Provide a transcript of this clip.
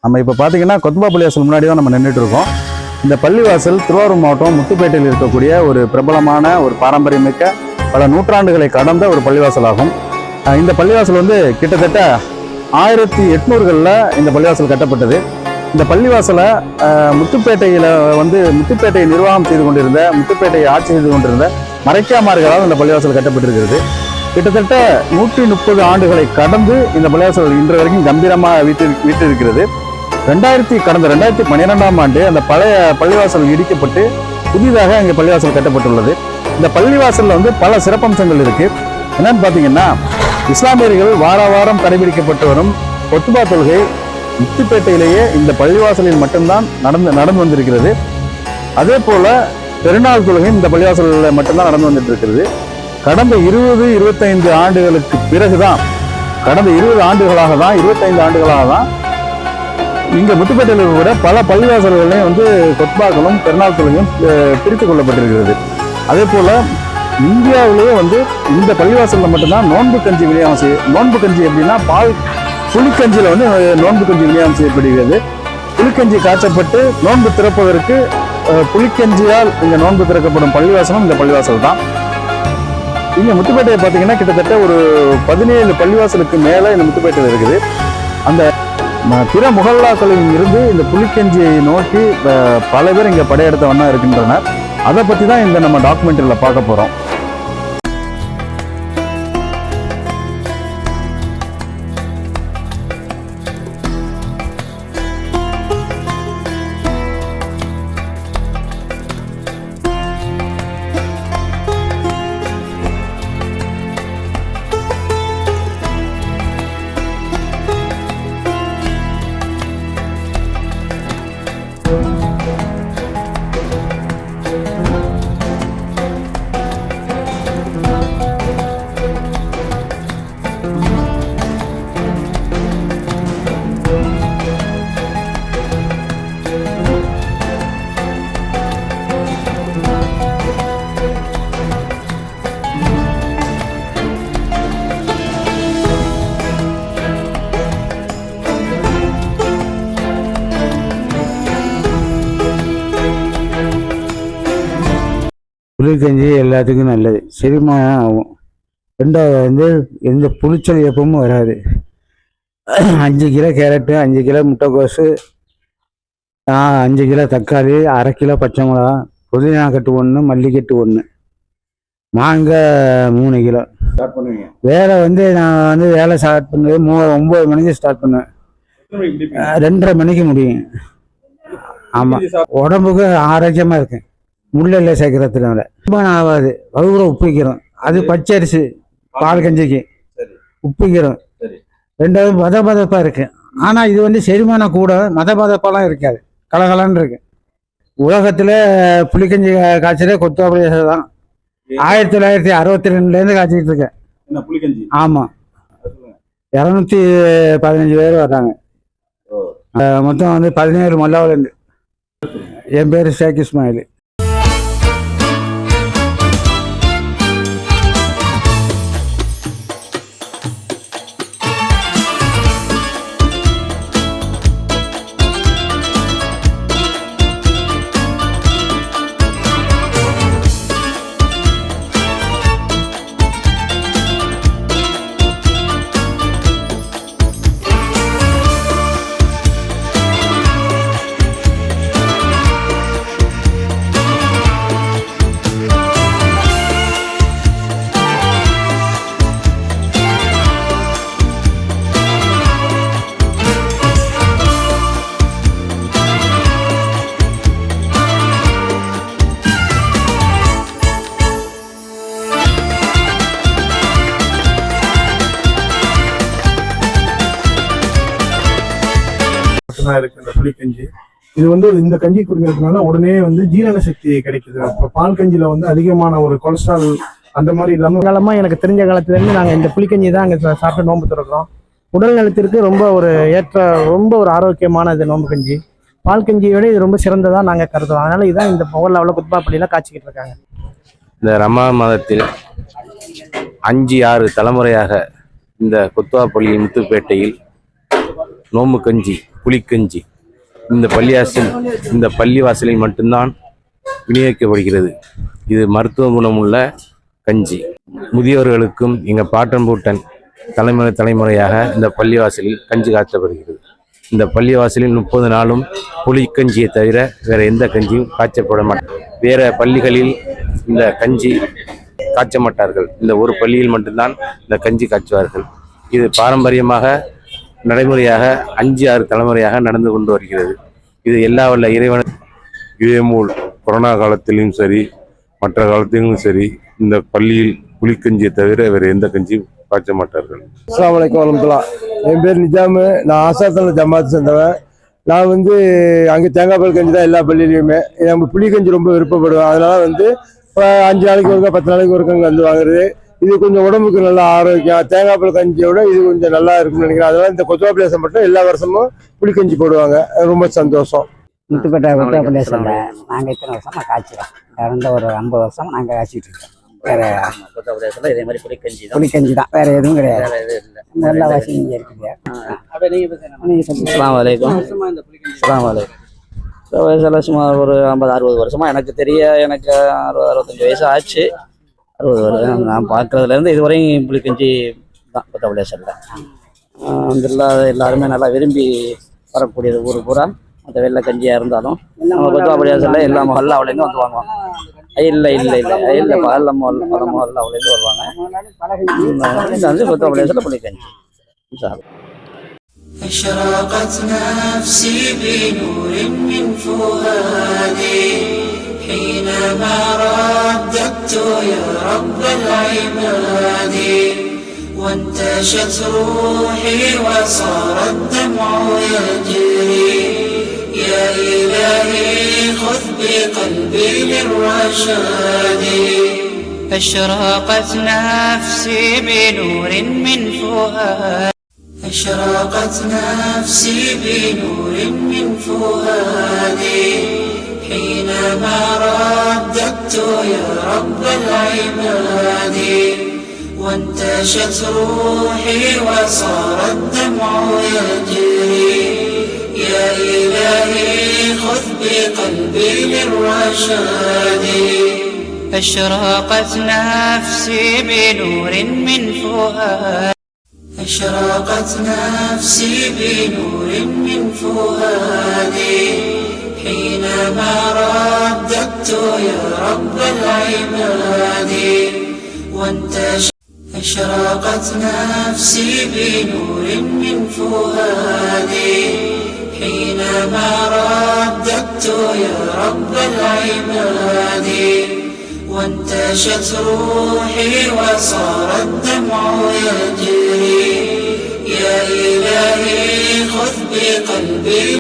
நம்ம இப்போ பார்த்தீங்கன்னா கொத்பா பள்ளிவாசல் முன்னாடி தான் நம்ம நின்றுட்டு இருக்கோம். இந்த பள்ளிவாசல் திருவாரூர் மாவட்டம் முத்துப்பேட்டையில் இருக்கக்கூடிய ஒரு பிரபலமான ஒரு பாரம்பரியமிக்க பல நூற்றாண்டுகளை கடந்த ஒரு பள்ளிவாசல் ஆகும். இந்த பள்ளிவாசல் வந்து கிட்டத்தட்ட 1800களில் இந்த பள்ளிவாசல் கட்டப்பட்டது. இந்த பள்ளிவாசலை முத்துப்பேட்டையில் முத்துப்பேட்டையை நிர்வாகம் செய்து கொண்டிருந்த, முத்துப்பேட்டையை ஆட்சி செய்து கொண்டிருந்த மரைக்காமார்களால் இந்த பள்ளிவாசல் கட்டப்பட்டிருக்கிறது. கிட்டத்தட்ட 130 ஆண்டுகளை கடந்து இந்த பள்ளிவாசல் இன்று வரைக்கும் கம்பீரமாக வீட்டிருக்கிறது. கடந்த 2012ஆம் ஆண்டு அந்த பழைய பள்ளிவாசல் இடிக்கப்பட்டு புதிதாக இங்கே பள்ளிவாசல் கட்டப்பட்டுள்ளது. இந்த பள்ளிவாசலில் வந்து பல சிறப்பம்சங்கள் இருக்கு. என்னன்னு பார்த்தீங்கன்னா, இஸ்லாமியர்கள் வாரம் கடைபிடிக்கப்பட்டு வரும் கொத்துபா தொழுகை முத்துப்பேட்டையிலேயே இந்த பள்ளிவாசலில் மட்டும்தான் நடந்து வந்திருக்கிறது. அதே போல பெருநாள் தொழுகை இந்த பள்ளிவாசலில் மட்டும்தான் நடந்து வந்துட்டு இருக்கிறது. கடந்த 25 ஆண்டுகளுக்கு பிறகுதான், கடந்த 25 ஆண்டுகளாக தான் இங்க முத்துப்பேட்டையில் கூட பல பள்ளிவாசல்களையும் வந்து கொத்பாக்களும் பெருநாள் தொழுகையும் பிரித்துக் கொள்ளப்பட்டிருக்கிறது. அதே போல இந்தியாவிலேயே வந்து இந்த பள்ளிவாசலில் மட்டும்தான் நோன்பு கஞ்சி விநியோகம் நோன்பு கஞ்சி எப்படின்னா புலிக்கஞ்சியில் வந்து நோன்பு கஞ்சி விநியோகம் செய்யப்படுகிறது. புலிக்கஞ்சி காய்ச்சப்பட்டு நோன்பு திறப்பதற்கு புலிக்கஞ்சியால் இங்க நோன்பு திறக்கப்படும் பள்ளிவாசலும் இந்த பள்ளிவாசல் தான். இங்க முத்துப்பேட்டையை பார்த்தீங்கன்னா கிட்டத்தட்ட ஒரு 17 பள்ளிவாசலுக்கு மேல இந்த முத்துப்பேட்டையில் இருக்குது. அந்த பிற முகல்லாக்களில் இருந்து இந்த புலிக்கஞ்சியை நோக்கி பல பேர் இங்க படையெடுத்தவண்ணா இருக்கின்றனர். அதை பத்தி தான் இந்த நம்ம டாக்குமெண்ட்ரியில பார்க்க போறோம். புளிக்கஞ்சி எல்லாத்துக்கும் நல்லது, செரிமானம் ஆகும். ரெண்டாவது வந்து எந்த புளிச்சல் எப்பவும் வராது. 5 கிலோ கேரட்டு, 5 கிலோ முட்டைக்கோசு, 5 கிலோ தக்காளி, 1/2 கிலோ பச்சை மிளகா, புதினா கட்டு 1, மல்லிக்கட்டு 1, மாங்காய் 3 கிலோ. வேலை வந்து நான் வந்து வேலை ஸ்டார்ட் பண்ணது 9 மணிக்கு ஸ்டார்ட் பண்ணுவேன். 2:30 மணிக்கு முடியும். ஆமாம், உடம்புக்கு ஆரோக்கியமாக இருக்கேன். முள்ளில் சேர்க்கறதுனால ரொம்ப ஆகாது. வகுப்புற உப்பிக்கிறோம். அது பச்சரிசி பால் கஞ்சிக்கு உப்பிக்கிறோம். ரெண்டாவது மதமதப்பாக இருக்கு. ஆனால் இது வந்து செரிமானம் கூட, மதமதப்பாலாம் இருக்காது, கலகலன்னு இருக்கு. உலகத்தில் புளிக்கஞ்சி காய்ச்சலே கொத்துவாப்பள்ளி தான். 1962லேருந்து காய்ச்சிக்கிட்டு இருக்கேன். ஆமாம், 215 பேர் வர்றாங்க. மொத்தம் வந்து 17 மல்லாவிலேருந்து. என் பேர் ஷேக் இஸ்மாயில். இருக்கு இந்த புளிக்கஞ்சி. இது வந்து இந்த கஞ்சி குடிக்கிறதுனால உடனே வந்து ஜீரண சக்தி கிடைக்குது. பால் கஞ்சியில வந்து அதிகமான ஒரு கொலஸ்ட்ரால் அந்த மாதிரி இல்லாம காலமா எனக்கு தெரிஞ்ச காலத்துல இருந்து நாங்க இந்த புளிக்கஞ்சி தான் அங்க சாப்பிட்டு நோன்பு திறக்கிறோம். உடல் நலத்திற்கு ரொம்ப ஒரு ஆரோக்கியமான இது நோன்பு கஞ்சி. பால் கஞ்சியோட இது ரொம்ப சிறந்ததா நாங்க கருதுறோம். அதனால இதான் இந்த முகல்லாவில் குத்பா பள்ளியில காய்ச்சிக்கிட்டு இருக்காங்க. இந்த ரமலான் மாதத்தில் 5-6 தலைமுறையாக இந்த கொத்துவா பள்ளி முத்துப்பேட்டையில் நோம்பு கஞ்சி புலிக்கஞ்சி இந்த பள்ளிவாசலில் மட்டும்தான் விநியோகிக்கப்படுகிறது. இது மருத்துவ குணமுள்ள கஞ்சி. முதியோர்களுக்கும் எங்கள் பாட்டன் பூட்டன் தலைமுறையாக இந்த பள்ளிவாசலில் கஞ்சி காய்ச்சப்படுகிறது. இந்த பள்ளிவாசலில் 30 நாளும் புலிக்கஞ்சியை தவிர வேற எந்த கஞ்சியும் காய்ச்சப்பட மாட்டார்கள். வேற பள்ளிகளில் இந்த கஞ்சி காய்ச்ச மாட்டார்கள். இந்த ஒரு பள்ளியில் மட்டும்தான் இந்த கஞ்சி காய்ச்சுவார்கள். இது பாரம்பரியமாக நடைமுறையாக 5-6 தலைமுறையாக நடந்து கொண்டு வருகிறது. இது எல்லா வல்ல இறைவன் இதேபோல் கொரோனா காலத்திலும் சரி மற்ற காலத்திலும் சரி இந்த பள்ளியில் புலிக்கஞ்சியை தவிர வேறு எந்த கஞ்சியும் காய்ச்ச மாட்டார்கள். அஸ்ஸலாமு அலைக்கும் வரஹ்மத்துல்லாஹ். என் பேர் நிஜாமு. நான் ஆசாத்தல் ஜமாத்து சேர்ந்தவன். நான் அங்கே தேங்காய் பால் கஞ்சி தான் எல்லா பள்ளியிலையுமே. நம்ம புளி கஞ்சி ரொம்ப விருப்பப்படுவேன். அதனால 5 நாளைக்கு ஒருக்கா 10 நாளைக்கு ஒருக்கா வாங்குறது. இது கொஞ்சம் உடம்புக்கு நல்லா ஆரோக்கியம். தேங்காய் பால் கஞ்சியோட இது கொஞ்சம் நல்லா இருக்கும்னு நினைக்கிறேன். அதனால இந்த கொத்துவா பிளேசம் மட்டும் எல்லா வருஷமும் புளிக்கஞ்சி போடுவாங்க. ரொம்ப சந்தோஷம். முத்துப்பேட்டை பிளேஸில் நாங்கள் இத்தனை வருஷமாக காய்ச்சிரோம். கடந்த ஒரு 50 வருஷம் நாங்கள் காய்ச்சிட்டு இருக்கோம். வேற இதே மாதிரி புலிக்கஞ்சி தான், வேற எதுவும் கிடையாது. நல்ல வசதி இங்கே இருக்குது. அஸ்ஸலாமு அலைக்கும். வயசில் சுமார் ஒரு 50-60 வருஷமாக எனக்கு 60-65 வயசு ஆச்சு. 60 வருஷம் நான் பார்க்குறதுலேருந்து இதுவரையும் புலிக்கஞ்சி தான் கொத்தபுலேசரில். எல்லாருமே நல்லா விரும்பி வரக்கூடியது ஊர் பூரா. மற்ற வெள்ளை கஞ்சியாக இருந்தாலும் நம்ம கொத்தபுலேசரில் எல்லா மொஹல்லாவிலேருந்து வந்து வாங்குவாங்க. இல்லை பல மொஹல்லாவிலேருந்து வருவாங்க. கொத்தபுலேசரில் புலிக்கஞ்சி. أشرقت نفسي بنور من فؤادي حينما رددت يا رب العباد وانتشت روحي وصار الدمع يجري يا إلهي خذ بقلبي للرشاد أشرقت نفسي بنور من فؤادي أشرقت نفسي بنور من فؤادي حينما رددت يا رب العباد وانتشت روحي وصار الدمع يجري يا إلهي خذ بقلبي للرشاد أشرقت نفسي بنور من فؤادي أشرقت نفسي بنور من فؤادي حينما رددت يا رب العباد وانتشت أشرقت نفسي بنور من فؤادي حينما رددت يا رب العباد وانتشت روحي وصار الدمع يجري يا إلهي خذ بقلبي